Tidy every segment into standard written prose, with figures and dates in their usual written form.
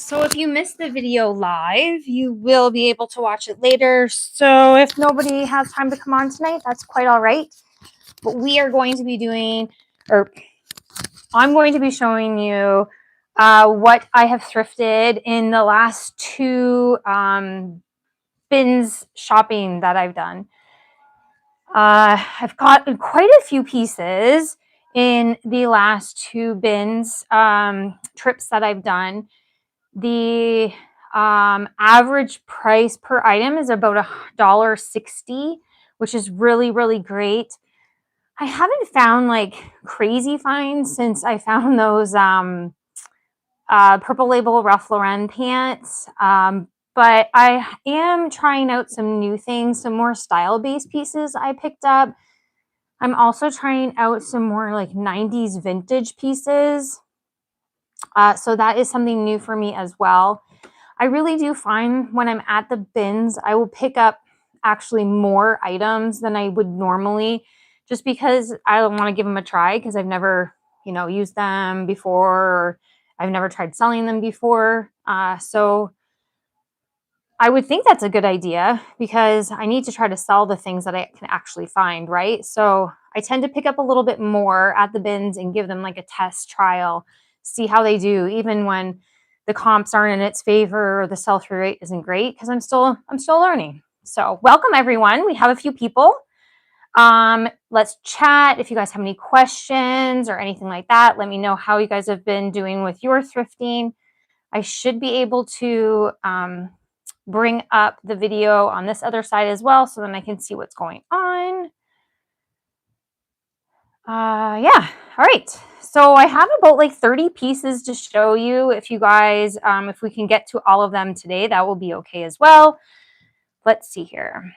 So if you missed the video live, you will be able to watch it later. So if nobody has time to come on tonight, that's quite all right. But we are going to be doing, or I'm going to be showing you what I have thrifted in the last two bins shopping that I've done. I've got quite a few pieces in the last two bins trips that I've done. The average price per item is about $1.60, which is really, really great. I haven't found like crazy finds since I found those Purple Label Ralph Lauren pants. But I am trying out some new things, some more style-based pieces I picked up. I'm also trying out some more like 90s vintage pieces. So that is something new for me as well. I really do find when I'm at the bins, I will pick up actually more items than I would normally, just because I want to give them a try because I've never, used them before. Or I've never tried selling them before. So I would think that's a good idea because I need to try to sell the things that I can actually find, right? So I tend to pick up a little bit more at the bins and give them like a test trial, see how they do, even when the comps aren't in its favor or the sell-through rate isn't great, because I'm still learning. So welcome everyone. We have a few people. Let's chat. If you guys have any questions or anything like that, let me know how you guys have been doing with your thrifting. I should be able to bring up the video on this other side as well, so then I can see what's going on. Yeah. All right. So I have about like 30 pieces to show you. If you guys, if we can get to all of them today, that will be okay as well. Let's see here.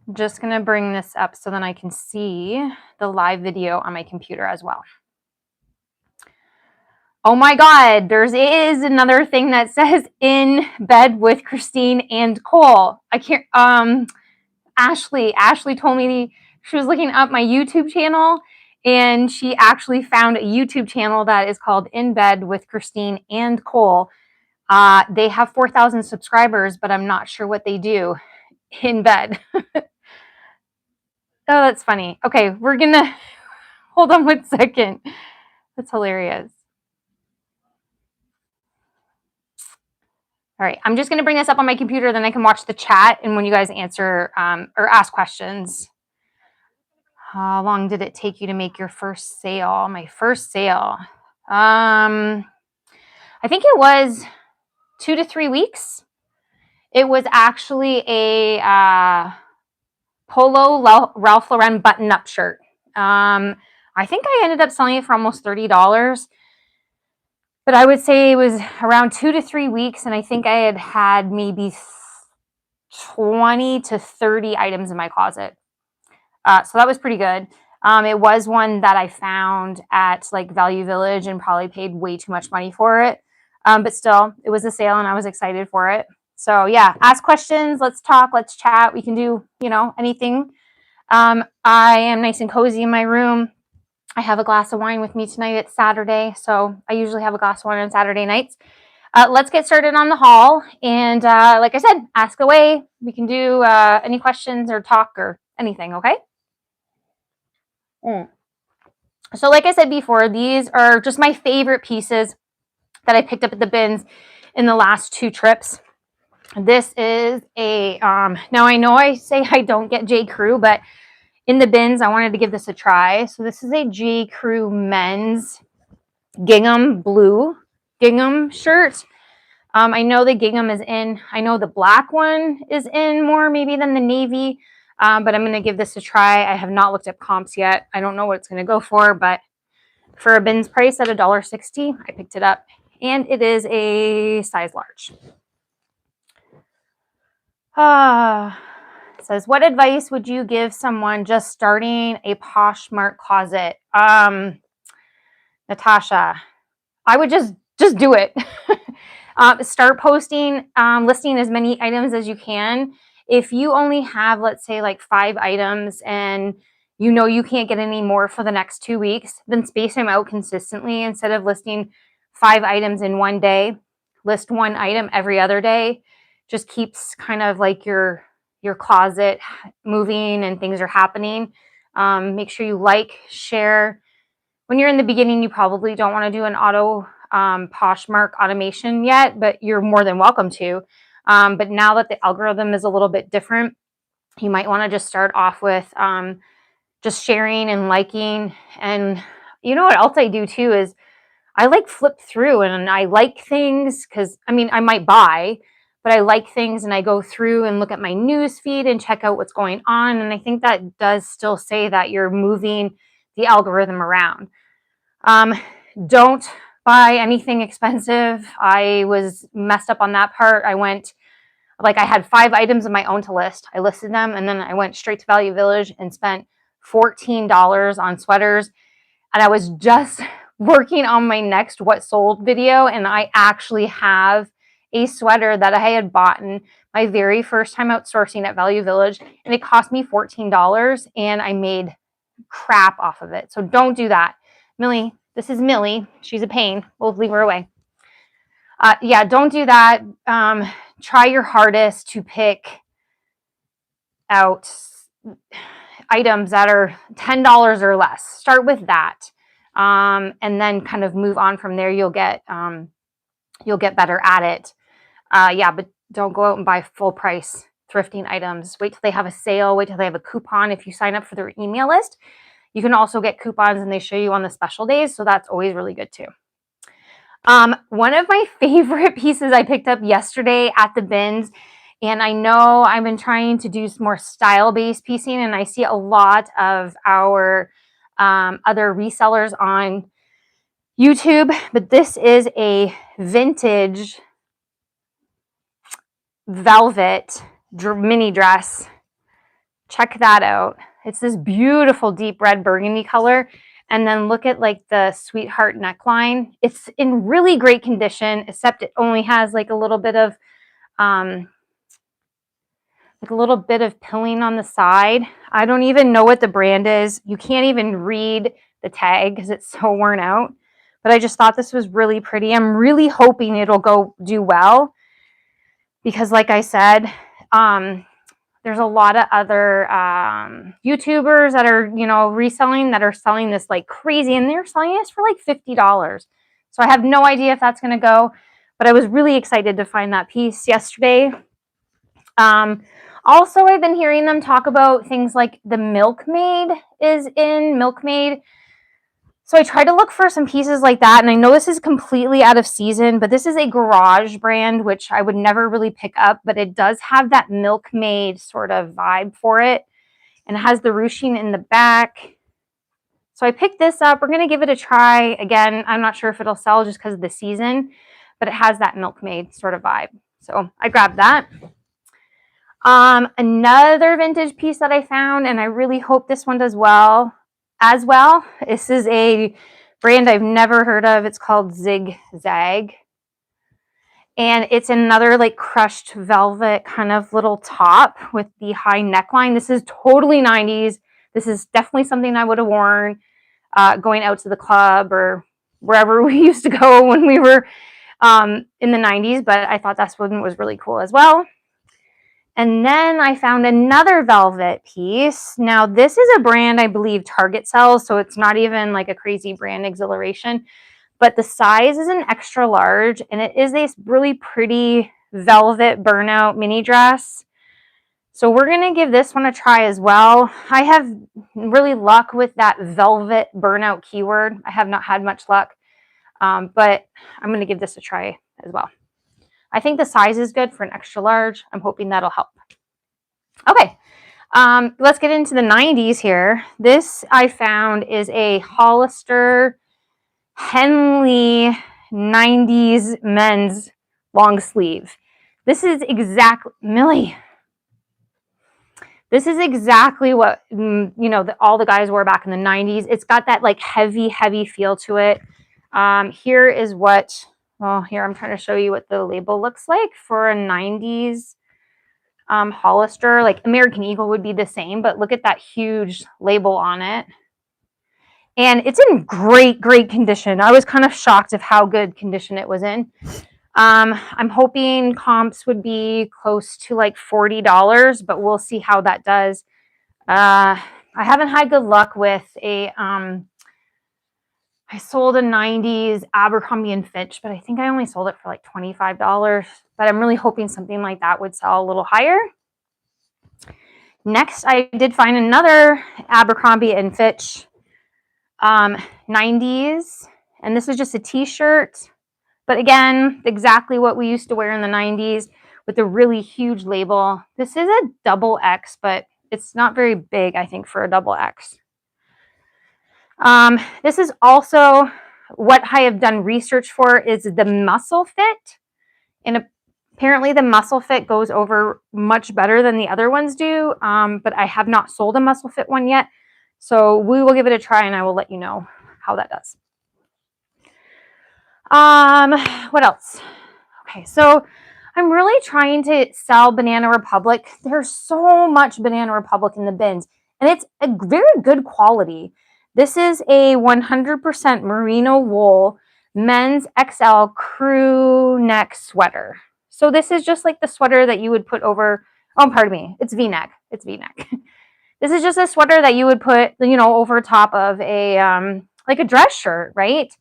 I'm just going to bring this up so then I can see the live video on my computer as well. Oh my God, there is another thing that says in bed with Christine and Cole. I can't, Ashley told me she was looking up my YouTube channel and she actually found a YouTube channel that is called In Bed with Christine and Cole. They have 4,000 subscribers, but I'm not sure what they do in bed. Oh, that's funny. Okay, we're gonna, hold on 1 second. That's hilarious. All right, I'm just going to bring this up on my computer, then I can watch the chat and when you guys answer or ask questions. How long did it take you to make your first sale? My first sale. I think it was 2 to 3 weeks. It was actually a polo Ralph Lauren button-up shirt. I think I ended up selling it for almost $30. But I would say it was around 2 to 3 weeks, and I think I had maybe 20 to 30 items in my closet. So that was pretty good. It was one that I found at like Value Village and probably paid way too much money for it. But still, it was a sale and I was excited for it. So yeah, ask questions, let's talk, let's chat. We can do, anything. I am nice and cozy in my room. I have a glass of wine with me tonight. It's Saturday, so I usually have a glass of wine on Saturday nights. Let's get started on the haul. And like I said, ask away. We can do any questions or talk or anything, okay? So like I said before, these are just my favorite pieces that I picked up at the bins in the last two trips. This is a, now I know I say I don't get J. Crew, but in the bins, I wanted to give this a try. So this is a J. Crew men's gingham blue gingham shirt. I know the gingham is in. I know the black one is in more maybe than the navy, but I'm going to give this a try. I have not looked at comps yet. I don't know what it's going to go for, but for a bins price at $1.60, I picked it up, and it is a size large. It says, what advice would you give someone just starting a Poshmark closet? Natasha, I would just do it. Start posting, listing as many items as you can. If you only have, let's say, like 5 items and you can't get any more for the next 2 weeks, then space them out consistently instead of listing 5 items in one day, list 1 item every other day, just keeps kind of like your closet moving and things are happening. Make sure you like, share. When you're in the beginning, you probably don't want to do an Poshmark automation yet, but you're more than welcome to. But now that the algorithm is a little bit different, you might want to just start off with just sharing and liking. And you know what else I do too is I like flip through and I like things because I mean, I might buy, but I like things and I go through and look at my news feed and check out what's going on. And I think that does still say that you're moving the algorithm around. Don't buy anything expensive. I was messed up on that part. I had 5 items of my own to list. I listed them and then I went straight to Value Village and spent $14 on sweaters. And I was just working on my next what sold video, and I actually have a sweater that I had bought in my very first time outsourcing at Value Village, and it cost me $14 and I made crap off of it. So don't do that. Millie, this is Millie. She's a pain. We'll leave her away. Yeah, don't do that. Try your hardest to pick out items that are $10 or less. Start with that. And then kind of move on from there. You'll get better at it. Yeah, but don't go out and buy full price thrifting items. Wait till they have a sale. Wait till they have a coupon. If you sign up for their email list, you can also get coupons and they show you on the special days. So that's always really good too. One of my favorite pieces I picked up yesterday at the bins, and I know I've been trying to do some more style-based piecing, and I see a lot of our other resellers on YouTube, but this is a vintage velvet mini dress. Check that out. It's this beautiful deep red burgundy color. And then look at like the sweetheart neckline. It's in really great condition, except it only has like a little bit of pilling on the side. I don't even know what the brand is. You can't even read the tag because it's so worn out. But I just thought this was really pretty. I'm really hoping it'll go do well because like I said, there's a lot of other YouTubers that are, reselling that are selling this like crazy, and they're selling this for like $50. So I have no idea if that's going to go, but I was really excited to find that piece yesterday. Also, I've been hearing them talk about things like the Milkmaid is in Milkmaid. So I tried to look for some pieces like that, and I know this is completely out of season, but this is a garage brand, which I would never really pick up, but it does have that Milkmaid sort of vibe for it, and it has the ruching in the back. So I picked this up. We're going to give it a try. Again, I'm not sure if it'll sell just because of the season, but it has that Milkmaid sort of vibe. So I grabbed that. Another vintage piece that I found, and I really hope this one does well as well. This is a brand I've never heard of. It's called Zig Zag. And it's another like crushed velvet kind of little top with the high neckline. This is totally 90s. This is definitely something I would have worn going out to the club or wherever we used to go when we were in the 90s. But I thought this one was really cool as well. And then I found another velvet piece. Now, this is a brand I believe Target sells, so it's not even like a crazy brand exhilaration, but the size is an extra large, and it is this really pretty velvet burnout mini dress. So we're going to give this one a try as well. I have really luck with that velvet burnout keyword. I have not had much luck, but I'm going to give this a try as well. I think the size is good for an extra large. I'm hoping that'll help. Okay, let's get into the 90s here. This I found is a Hollister Henley 90s men's long sleeve. This is exactly, Millie, this is exactly what, all the guys wore back in the 90s. It's got that like heavy feel to it. Here is what, here I'm trying to show you what the label looks like for a 90s Hollister. Like American Eagle would be the same, but look at that huge label on it. And it's in great condition. I was kind of shocked of how good condition it was in. I'm hoping comps would be close to like $40, but we'll see how that does. I haven't had good luck with I sold a 90s Abercrombie and Fitch, but I think I only sold it for like $25. But I'm really hoping something like that would sell a little higher. Next, I did find another Abercrombie and Fitch 90s, and this was just a t-shirt. But again, exactly what we used to wear in the 90s with a really huge label. This is a double X, but it's not very big, I think, for a double X. This is also what I have done research for is the muscle fit. And apparently the muscle fit goes over much better than the other ones do. But I have not sold a muscle fit one yet. So we will give it a try and I will let you know how that does. What else? Okay, so I'm really trying to sell Banana Republic. There's so much Banana Republic in the bins, and it's a very good quality. This is a 100% merino wool men's XL crew neck sweater. So this is just like the sweater that you would put over, oh, pardon me, it's V-neck. It's V-neck. This is just a sweater that you would put, over top of a, like a dress shirt, right?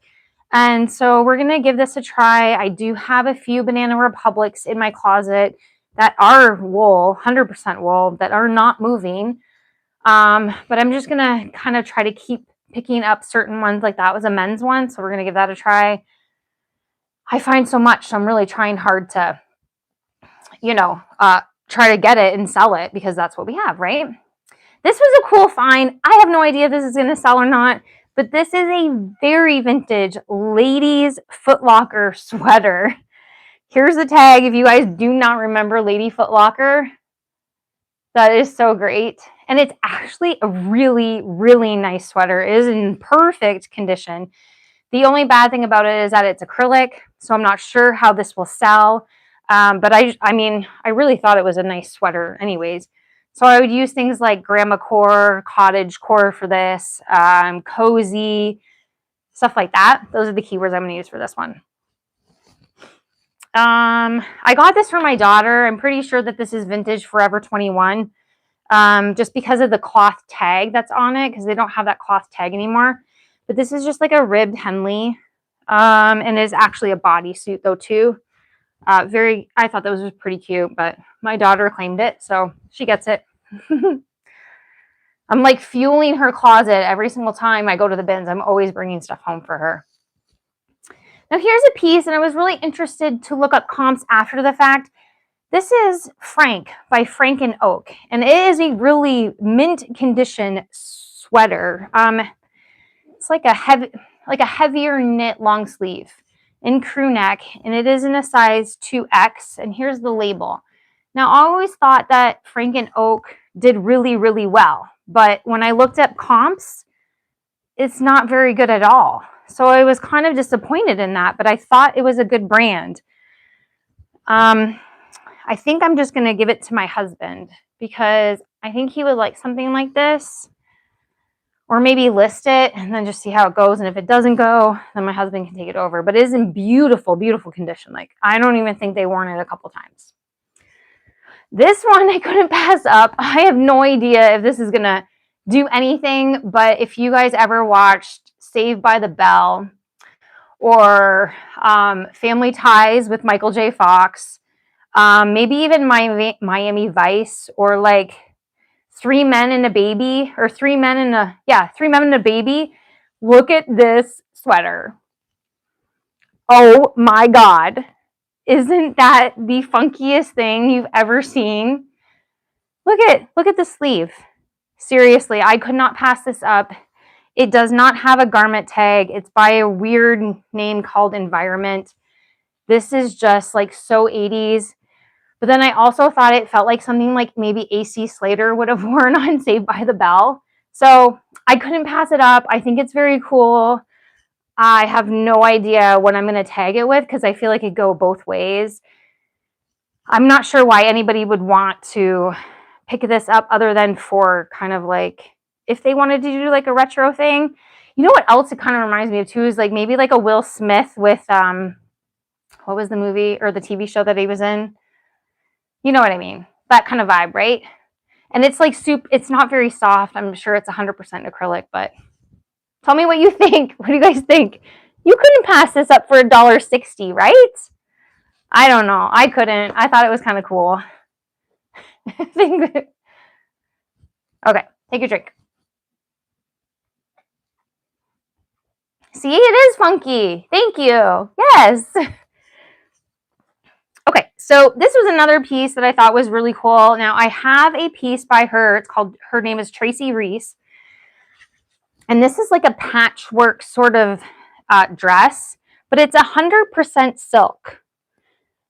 And so we're going to give this a try. I do have a few Banana Republics in my closet that are wool, 100% wool, that are not moving. But I'm just going to kind of try to keep picking up certain ones. Like that was a men's one, so we're going to give that a try. I find so much, so I'm really trying hard to, try to get it and sell it because that's what we have, right? This was a cool find. I have no idea if this is going to sell or not. But this is a very vintage ladies Foot Locker sweater. Here's the tag if you guys do not remember Lady Foot Locker. That is so great. And it's actually a really, really nice sweater. It is in perfect condition. The only bad thing about it is that it's acrylic, so I'm not sure how this will sell. But I mean, I really thought it was a nice sweater anyways. So I would use things like grandma core, cottage core for this, cozy, stuff like that. Those are the keywords I'm going to use for this one. I got this for my daughter. I'm pretty sure that this is vintage Forever 21, just because of the cloth tag that's on it, because they don't have that cloth tag anymore. But this is just like a ribbed Henley, and is actually a bodysuit though too. I thought that was pretty cute, but my daughter claimed it, so she gets it. I'm like fueling her closet every single time I go to the bins. I'm always bringing stuff home for her. Now here's a piece, and I was really interested to look up comps after the fact. This is Frank by Frank and Oak, and it is a really mint condition sweater. It's like a heavier knit long sleeve in crew neck, and it is in a size 2X, and here's the label. Now, I always thought that Frank and Oak did really, really well, but when I looked up comps, it's not very good at all. So I was kind of disappointed in that, but I thought it was a good brand. I think I'm just going to give it to my husband because I think he would like something like this. Or maybe list it and then just see how it goes. And if it doesn't go, then my husband can take it over. But it is in beautiful, beautiful condition. Like, I don't even think they worn it a couple times. This one I couldn't pass up. I have no idea if this is going to do anything. But if you guys ever watched Saved by the Bell or Family Ties with Michael J. Fox, maybe even Miami Vice, or like Three Men and a Baby, or Three Men and a Baby. Look at this sweater. Oh my God. Isn't that the funkiest thing you've ever seen? Look at the sleeve. Seriously, I could not pass this up. It does not have a garment tag. It's by a weird name called Environment. This is just like so 80s. But then I also thought it felt like something like maybe AC Slater would have worn on Saved by the Bell. So I couldn't pass it up. I think it's very cool. I have no idea what I'm going to tag it with because I feel like it go both ways. I'm not sure why anybody would want to pick this up other than for kind of like if they wanted to do like a retro thing. You know what else it kind of reminds me of too is like maybe like a Will Smith with what was the movie or the TV show that he was in? You know what I mean? That kind of vibe, right? And it's like soup. It's not very soft. I'm sure it's 100% acrylic, but tell me what you think. What do you guys think? You couldn't pass this up for $1.60, right? I don't know. I couldn't. I thought it was kind of cool. Okay, take your drink. See, it is funky. Thank you. Yes. Okay, so this was another piece that I thought was really cool. Now, I have a piece by her. It's called, her name is Tracy Reese. And this is like a patchwork sort of dress, but it's 100% silk.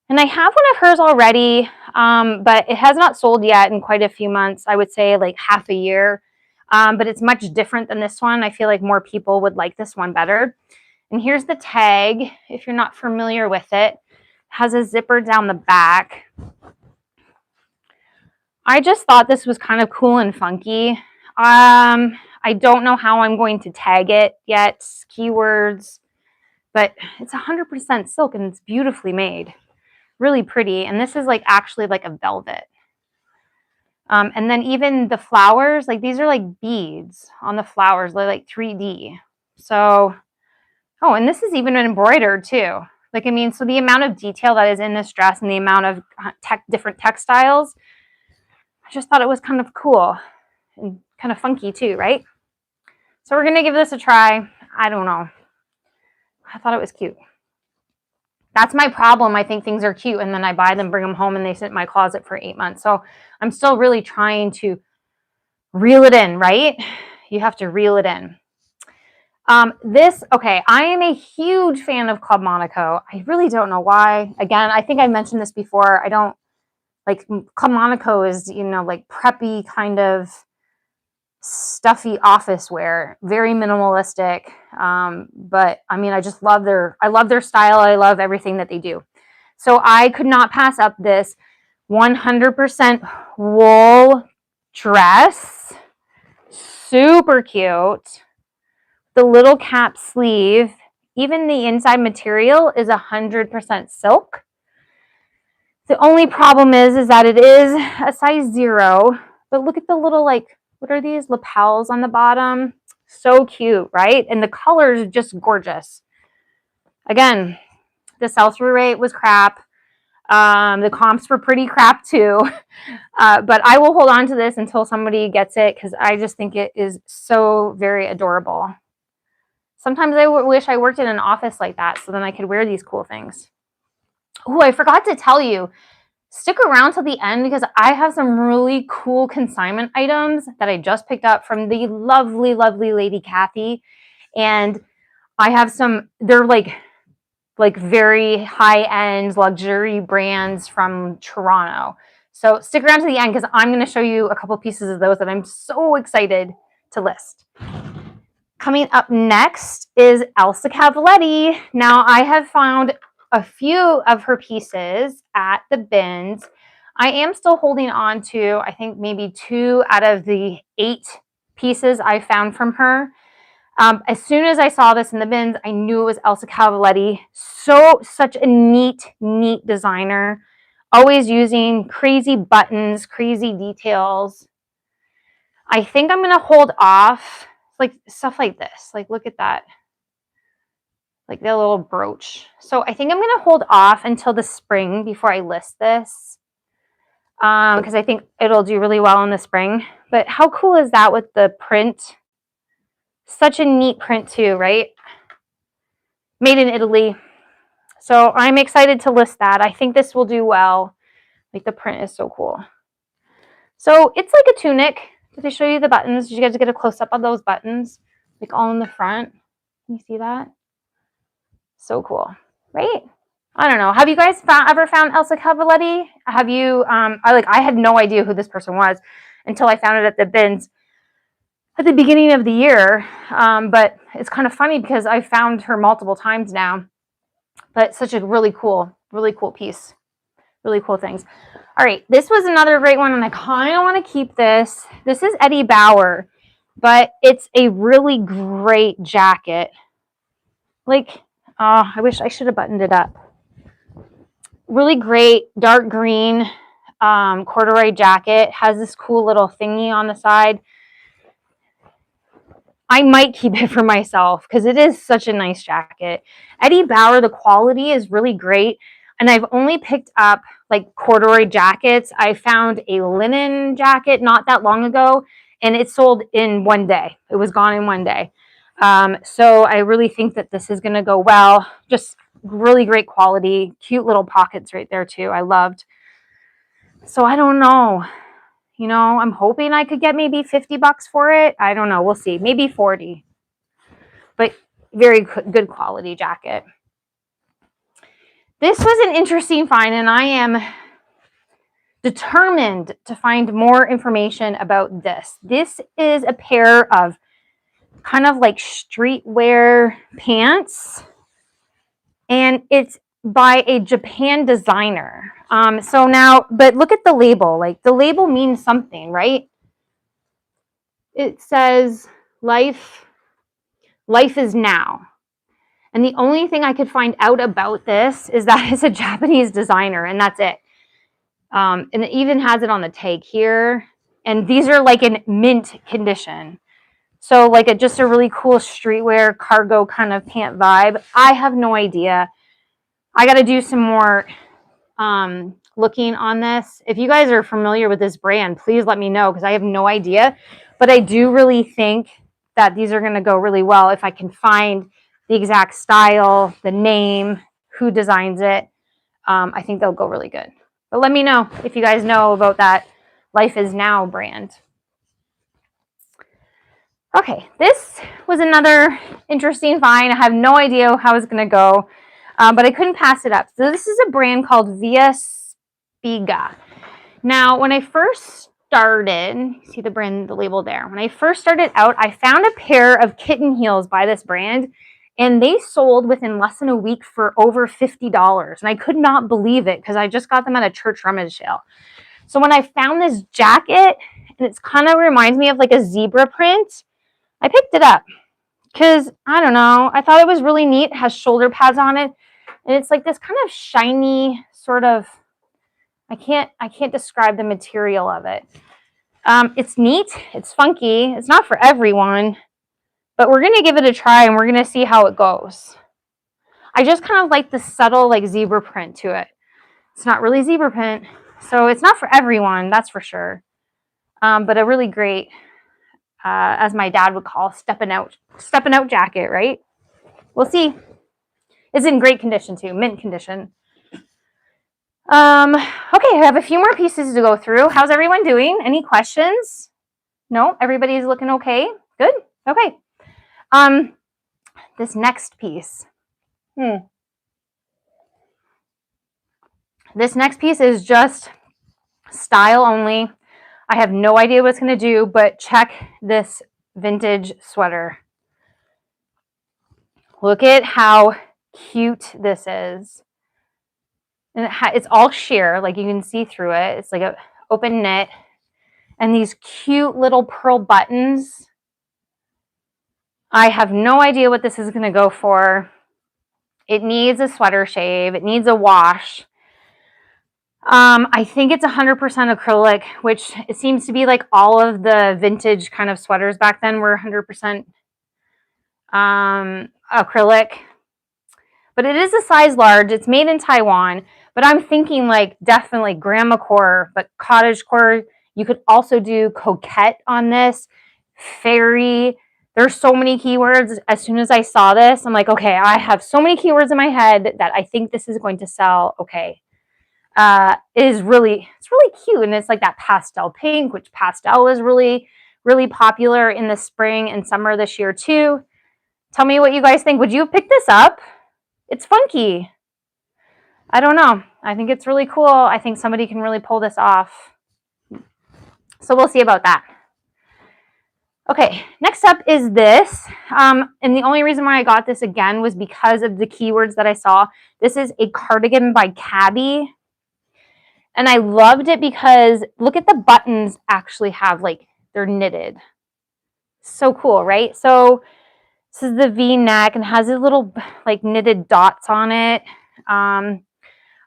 And I have one of hers already, but it has not sold yet in quite a few months. I would say like half a year, but it's much different than this one. I feel like more people would like this one better. And here's the tag, if you're not familiar with it. Has a zipper down the back. I just thought this was kind of cool and funky. I don't know how I'm going to tag it yet, keywords, but it's 100% silk and it's beautifully made. Really pretty. And this is like actually like a velvet. And then even the flowers, like these are like beads on the flowers. They're like 3D. So, oh, and this is even embroidered too. Like, I mean, so the amount of detail that is in this dress and the amount of different textiles, I just thought it was kind of cool and kind of funky too, right? So we're going to give this a try. I don't know. I thought it was cute. That's my problem. I think things are cute and then I buy them, bring them home, and they sit in my closet for 8 months. So I'm still really trying to reel it in, right? You have to reel it in. Okay, I am a huge fan of Club Monaco. I really don't know why. Again, I think I mentioned this before. I don't like Club Monaco is, you know, like preppy kind of stuffy office wear, very minimalistic. But I mean, I just love their style. I love everything that they do. So I could not pass up this 100% wool dress. Super cute. The little cap sleeve, even the inside material is 100% silk. The only problem is that it is a size 0, but look at the little, like, what are these lapels on the bottom? So cute, right? And the color is just gorgeous. Again, the sell-through rate was crap. The comps were pretty crap too. But I will hold on to this until somebody gets it because I just think it is so very adorable. Sometimes I wish I worked in an office like that so then I could wear these cool things. Oh, I forgot to tell you, stick around till the end because I have some really cool consignment items that I just picked up from the lovely, lovely lady Kathy. And I have some, they're like very high-end luxury brands from Toronto. So stick around to the end because I'm going to show you a couple pieces of those that I'm so excited to list. Coming up next is Elsa Cavaletti. Now, I have found a few of her pieces at the bins. I am still holding on to, I think, maybe 2 out of the 8 pieces I found from her. As soon as I saw this in the bins, I knew it was Elsa Cavaletti. Such a neat designer. Always using crazy buttons, crazy details. I think I'm going to hold off. Like stuff like this, like look at that, like the little brooch. So I think I'm going to hold off until the spring before I list this because I think it'll do really well in the spring. But how cool is that with the print? Such a neat print too, right? Made in Italy. So I'm excited to list that. I think this will do well. Like the print is so cool. So it's like a tunic. Did I show you the buttons? Did you guys get a close-up of those buttons? Like all in the front. Can you see that? So cool, right? I don't know. Have you guys ever found Elsa Cavaletti? Have you, I had no idea who this person was until I found it at the bins at the beginning of the year. But it's kind of funny because I found her multiple times now. But such a really cool piece. Really cool things. All right, this was another great one, and I kind of want to keep this. This is Eddie Bauer. but it's a really great jacket. Like, I wish I should have buttoned it up. Really great dark green corduroy jacket. Has this cool little thingy on the side. I might keep it for myself because it is such a nice jacket. Eddie Bauer, the quality is really great. And I've only picked up like corduroy jackets. I found a linen jacket not that long ago, and it sold in one day. It was gone in one day. So I really think that this is going to go well. Just really great quality. Cute little pockets right there too. I loved. So I don't know. You know, I'm hoping I could get maybe $50 for it. I don't know. We'll see. Maybe 40. But very good quality jacket. This was an interesting find, and I am determined to find more information about this. This is a pair of kind of like streetwear pants, and it's by a Japan designer. So now, but look at the label. Like the label means something, right? It says life is now. And the only thing I could find out about this is that it's a Japanese designer, and that's it. And it even has it on the tag here. And these are like in mint condition. So like just a really cool streetwear cargo kind of pant vibe. I have no idea. I got to do some more looking on this. If you guys are familiar with this brand, please let me know because I have no idea. But I do really think that these are going to go really well if I can find the exact style, the name, who designs it. I think they'll go really good. But let me know if you guys know about that Life is Now brand. Okay, this was another interesting find. I have no idea how it's going to go, but I couldn't pass it up. So this is a brand called Via Spiga. Now, when I first started, see the brand, the label there. When I first started out, I found a pair of kitten heels by this brand, and they sold within less than a week for over $50. And I could not believe it because I just got them at a church rummage sale. So when I found this jacket, and it kind of reminds me of like a zebra print, I picked it up because, I don't know, I thought it was really neat. It has shoulder pads on it, and it's like this kind of shiny sort of, I can't describe the material of it. It's neat. It's funky. It's not for everyone, but we're going to give it a try, and we're going to see how it goes. I just kind of like the subtle like zebra print to it. It's not really zebra print, so it's not for everyone, that's for sure. But a really great, as my dad would call, stepping out jacket, right? We'll see. It's in great condition too, mint condition. Okay, I have a few more pieces to go through. How's everyone doing? Any questions? No, everybody's looking okay. Good. Okay. This next piece. This next piece is just style only. I have no idea what it's going to do, but check this vintage sweater. Look at how cute this is. And it's all sheer, like you can see through it. It's like an open knit. And these cute little pearl buttons. I have no idea what this is going to go for. It needs a sweater shave. It needs a wash. I think it's 100% acrylic, which it seems to be like all of the vintage kind of sweaters back then were 100% acrylic. But it is a size large. It's made in Taiwan. But I'm thinking like definitely grandma core, but cottage core. You could also do coquette on this. Fairy. There's so many keywords. As soon as I saw this, I'm like, okay, I have so many keywords in my head that I think this is going to sell. Okay. It's really cute, and it's like that pastel pink, which pastel is really, really popular in the spring and summer this year too. Tell me what you guys think. Would you pick this up? It's funky. I don't know. I think it's really cool. I think somebody can really pull this off. So we'll see about that. Okay, next up is this. And the only reason why I got this again was because of the keywords that I saw. This is a cardigan by Cabby. And I loved it because look at the buttons actually have like, they're knitted. So cool, right? So this is the V-neck and has a little like knitted dots on it. I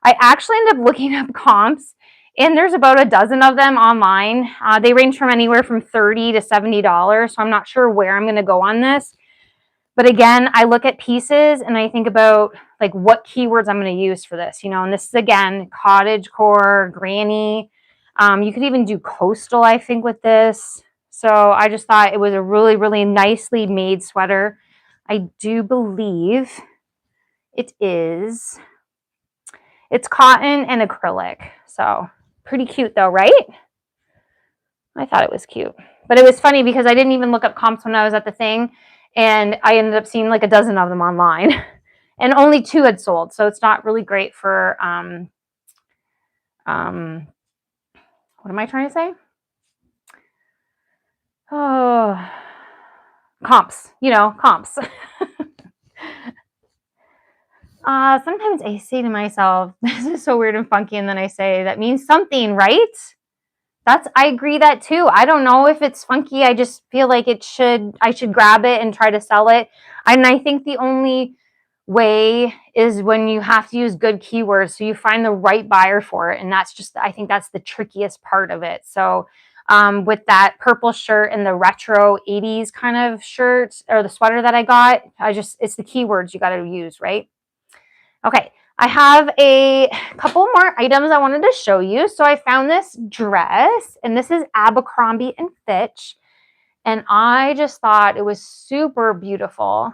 actually ended up looking up comps, and there's about a dozen of them online. They range from anywhere from $30 to $70, so I'm not sure where I'm going to go on this. But again, I look at pieces and I think about like what keywords I'm going to use for this, you know, and this is again, cottage core, granny. You could even do coastal, I think, with this. So I just thought it was a really, really nicely made sweater. I do believe it's cotton and acrylic. So pretty cute though, right? I thought it was cute. But it was funny because I didn't even look up comps when I was at the thing. And I ended up seeing like a dozen of them online. And only 2 had sold. So it's not really great for, what am I trying to say? Oh, comps, you know, comps. Sometimes I say to myself, this is so weird and funky. And then I say, that means something, right? I agree that too. I don't know if it's funky. I just feel like I should grab it and try to sell it. And I think the only way is when you have to use good keywords. So you find the right buyer for it. And I think that's the trickiest part of it. So with that purple shirt and the retro 80s kind of shirt or the sweater that I got, it's the keywords you got to use, right? Okay. I have a couple more items I wanted to show you. So I found this dress, and this is Abercrombie and Fitch, and I just thought it was super beautiful.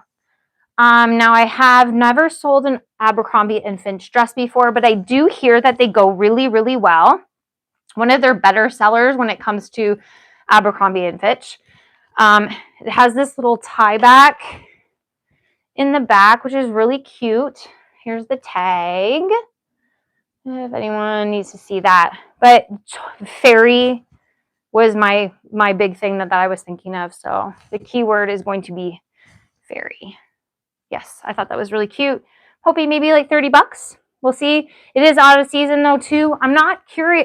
Now I have never sold an Abercrombie and Fitch dress before, but I do hear that they go really, really well. One of their better sellers when it comes to Abercrombie and Fitch. It has this little tie back in the back, which is really cute. Here's the tag, if anyone needs to see that. But fairy was my big thing that I was thinking of. So the keyword is going to be fairy. Yes, I thought that was really cute. Hoping maybe like 30 bucks. We'll see. It is out of season though too. I'm not sure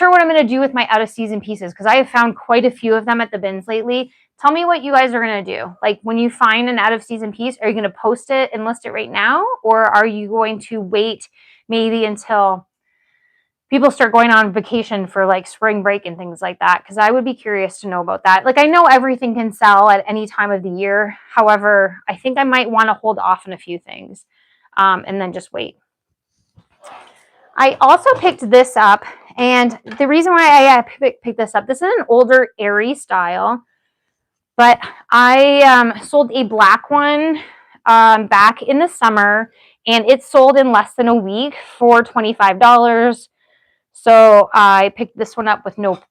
what I'm going to do with my out of season pieces because I have found quite a few of them at the bins lately. Tell me what you guys are going to do. Like when you find an out of season piece, are you going to post it and list it right now? Or are you going to wait maybe until people start going on vacation for like spring break and things like that? Because I would be curious to know about that. Like I know everything can sell at any time of the year. However, I think I might want to hold off on a few things and then just wait. I also picked this up, and the reason why I picked this up, this is an older Aerie style, but I sold a black one back in the summer, and it sold in less than a week for $25. So I picked this one up with no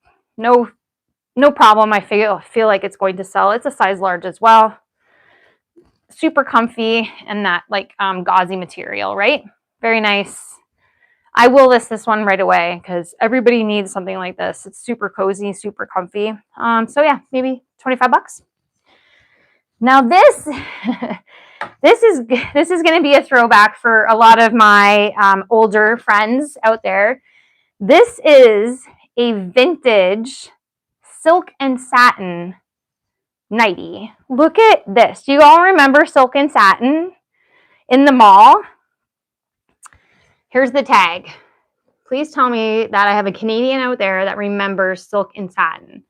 problem. I feel like it's going to sell. It's a size large as well. Super comfy and that like gauzy material, right? Very nice. I will list this one right away because everybody needs something like this. It's super cozy, super comfy. So yeah, maybe 25 bucks. Now this, this is going to be a throwback for a lot of my older friends out there. This is a vintage silk and satin nightie. Look at this. Do you all remember silk and satin in the mall? Here's the tag. Please tell me that I have a Canadian out there that remembers silk and satin.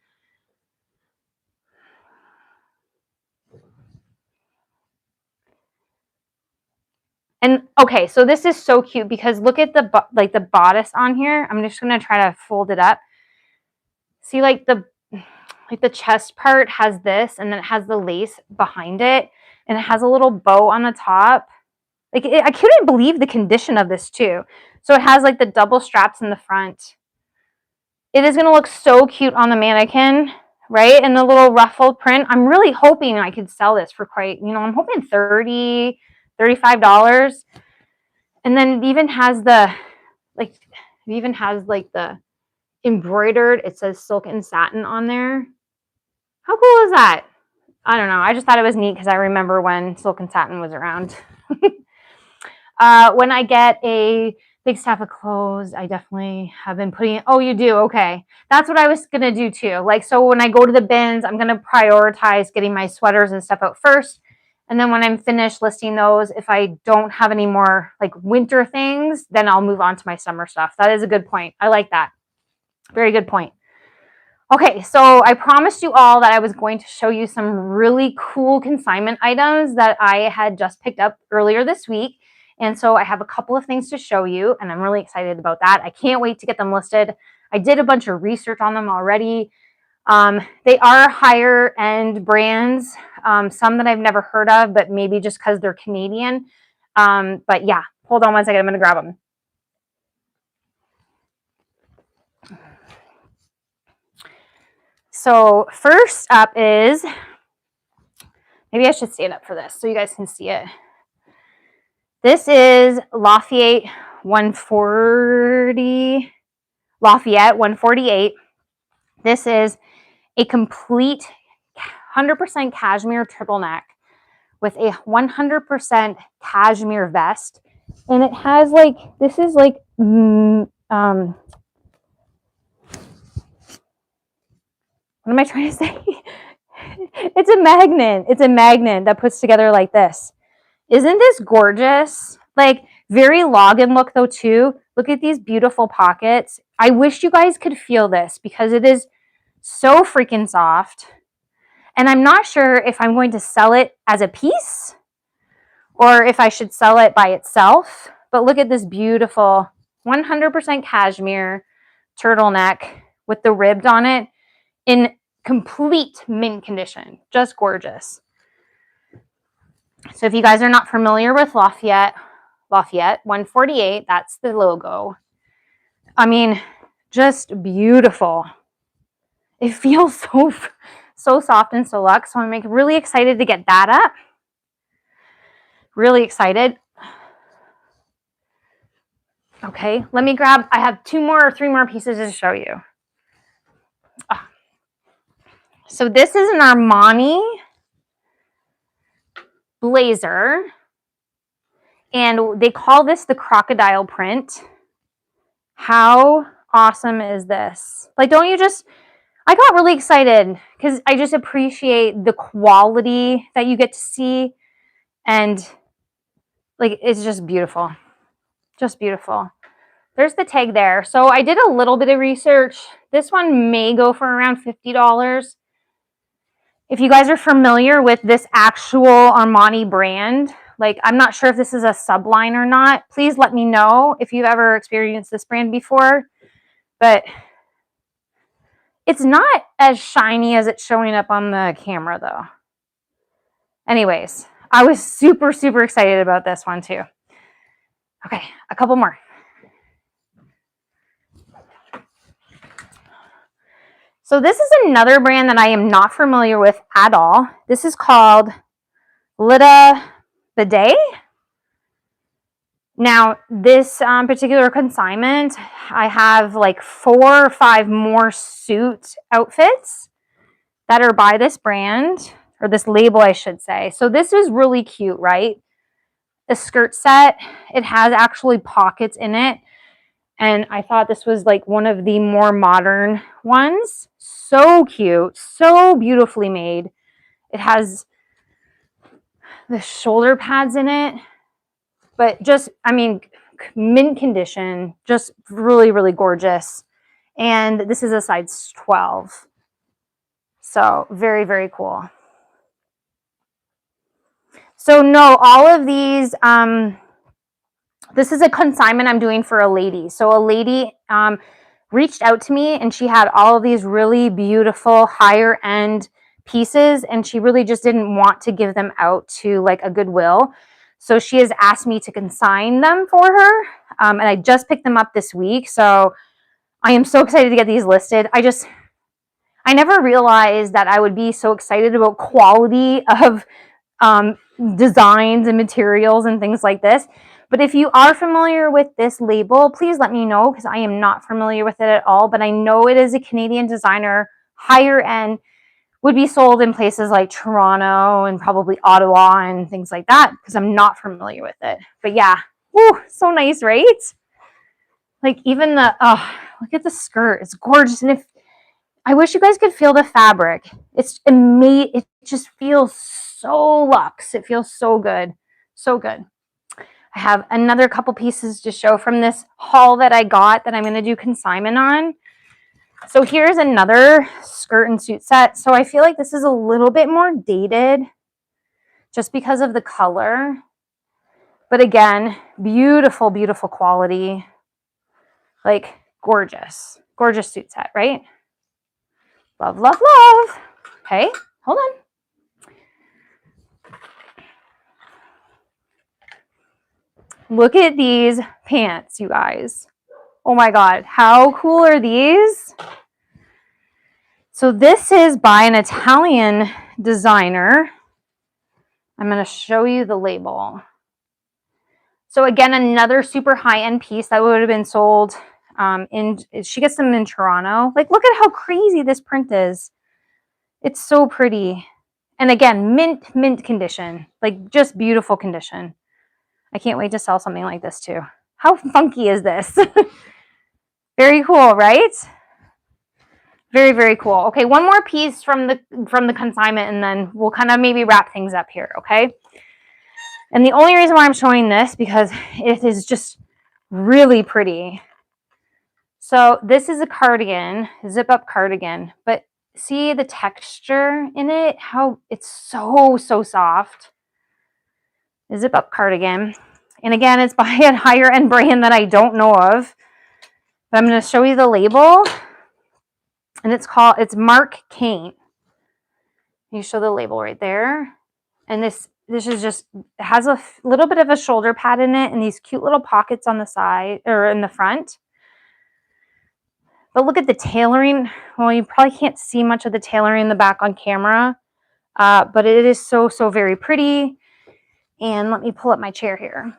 And okay, so this is so cute because look at the bodice on here. I'm just gonna try to fold it up. See, like the chest part has this, and then it has the lace behind it, and it has a little bow on the top. Like I couldn't believe the condition of this too. So it has like the double straps in the front. It is going to look so cute on the mannequin, right? And the little ruffled print. I'm really hoping I could sell this for quite, I'm hoping $30, $35. And then it even has the embroidered, it says silk and satin on there. How cool is that? I don't know. I just thought it was neat because I remember when silk and satin was around. When I get a big stack of clothes. I definitely have been putting, oh, you do? Okay. That's what I was going to do too. Like, so when I go to the bins, I'm going to prioritize getting my sweaters and stuff out first. And then when I'm finished listing those, if I don't have any more like winter things, then I'll move on to my summer stuff. That is a good point. I like that. Very good point. Okay, so I promised you all that I was going to show you some really cool consignment items that I had just picked up earlier this week. And so I have a couple of things to show you, and I'm really excited about that. I can't wait to get them listed. I did a bunch of research on them already. They are higher end brands, some that I've never heard of, but maybe just because they're Canadian. But yeah, hold on one second. I'm going to grab them. So first up is, maybe I should stand up for this so you guys can see it. This is Lafayette 148. This is a complete 100% cashmere turtleneck with a 100% cashmere vest. And it has like, this is like, what am I trying to say? It's a magnet. It's a magnet that puts together like this. Isn't this gorgeous? Like, very login look though too. Look at these beautiful pockets. I wish you guys could feel this because it is so freaking soft. And I'm not sure if I'm going to sell it as a piece or if I should sell it by itself. But look at this beautiful 100% cashmere turtleneck with the ribbed on it in complete mint condition. Just gorgeous. So if you guys are not familiar with Lafayette 148, that's the logo. I mean, just beautiful. It feels so soft and so luxe. So I'm really excited to get that up. Really excited. Okay, let me grab, I have 2 more or 3 more pieces to show you. So this is an Armani blazer. And they call this the crocodile print. How awesome is this? Like, don't you just, I got really excited because I just appreciate the quality that you get to see. And like, it's just beautiful. Just beautiful. There's the tag there. So I did a little bit of research. This one may go for around $50. If you guys are familiar with this actual Armani brand, like, I'm not sure if this is a subline or not. Please let me know if you've ever experienced this brand before. But it's not as shiny as it's showing up on the camera, though. Anyways, I was super, super excited about this one, too. Okay, a couple more. So this is another brand that I am not familiar with at all. This is called Lita Bidet. Now, this particular consignment, I have like 4 or 5 more suit outfits that are by this brand, or this label, I should say. So this is really cute, right? The skirt set, it has actually pockets in it. And I thought this was like one of the more modern ones. So cute, so beautifully made. It has the shoulder pads in it, but just, I mean, mint condition, just really, really gorgeous. And this is a size 12. So very, very cool. So no, all of these, this is a consignment I'm doing for a lady. So a lady reached out to me and she had all of these really beautiful higher end pieces and she really just didn't want to give them out to like a Goodwill. So she has asked me to consign them for her. And I just picked them up this week. So I am so excited to get these listed. I never realized that I would be so excited about quality of designs and materials and things like this. But if you are familiar with this label, please let me know because I am not familiar with it at all. But I know it is a Canadian designer, higher end, would be sold in places like Toronto and probably Ottawa and things like that because I'm not familiar with it. But yeah, whew, so nice, right? Like even look at the skirt. It's gorgeous. And if I wish you guys could feel the fabric. It just feels so luxe. It feels so good. So good. I have another couple pieces to show from this haul that I got that I'm going to do consignment on. So here's another skirt and suit set. So I feel like this is a little bit more dated just because of the color. But again, beautiful, beautiful quality. Like gorgeous, gorgeous suit set, right? Love, love, love. Okay, hold on. Look at these pants, you guys. Oh my God, how cool are these? So this is by an Italian designer. I'm going to show you the label. So again, another super high-end piece that would have been sold she gets them in Toronto. Like, look at how crazy this print is. It's so pretty. And again, mint condition, like just beautiful condition. I can't wait to sell something like this too. How funky is this? Very cool, right? Very, very cool. Okay, one more piece from the consignment and then we'll kind of maybe wrap things up here, okay? And the only reason why I'm showing this because it is just really pretty. So this is a cardigan, zip up cardigan, but see the texture in it, how it's so soft. A zip up cardigan. And again, it's by a higher end brand that I don't know of. But I'm going to show you the label. And it's Mark Kane. You show the label right there. And this is just, it has a little bit of a shoulder pad in it and these cute little pockets on the side or in the front. But look at the tailoring. Well, you probably can't see much of the tailoring in the back on camera. But it is so very pretty. And let me pull up my chair here.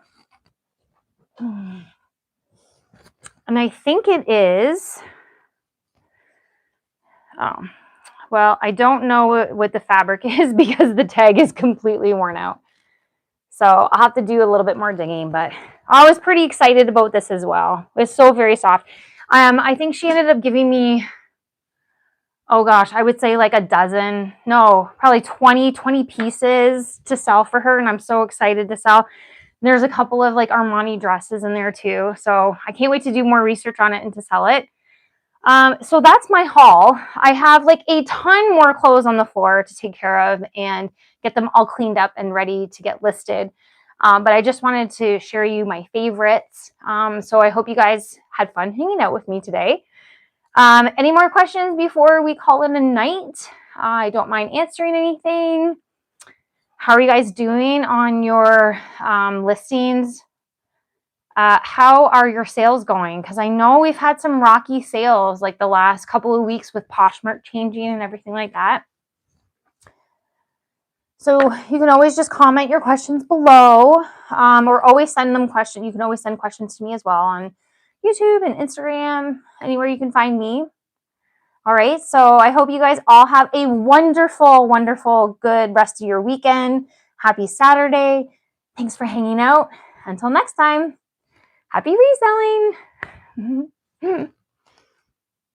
And I think it is, well, I don't know what the fabric is because the tag is completely worn out. So I'll have to do a little bit more digging, but I was pretty excited about this as well. It's so very soft. I think she ended up giving me, oh gosh, I would say like a dozen, no, probably 20 pieces to sell for her. And I'm so excited to sell. There's a couple of like Armani dresses in there too. So I can't wait to do more research on it and to sell it. So that's my haul. I have like a ton more clothes on the floor to take care of and get them all cleaned up and ready to get listed. But I just wanted to share you my favorites. So I hope you guys had fun hanging out with me today. Any more questions before we call it a night? I don't mind answering anything. How are you guys doing on your listings? How are your sales going? Because I know we've had some rocky sales like the last couple of weeks with Poshmark changing and everything like that. So you can always just comment your questions below or always send them questions. You can always send questions to me as well on YouTube and Instagram, anywhere you can find me. All right, so I hope you guys all have a wonderful, wonderful, good rest of your weekend. Happy Saturday. Thanks for hanging out. Until next time, happy reselling.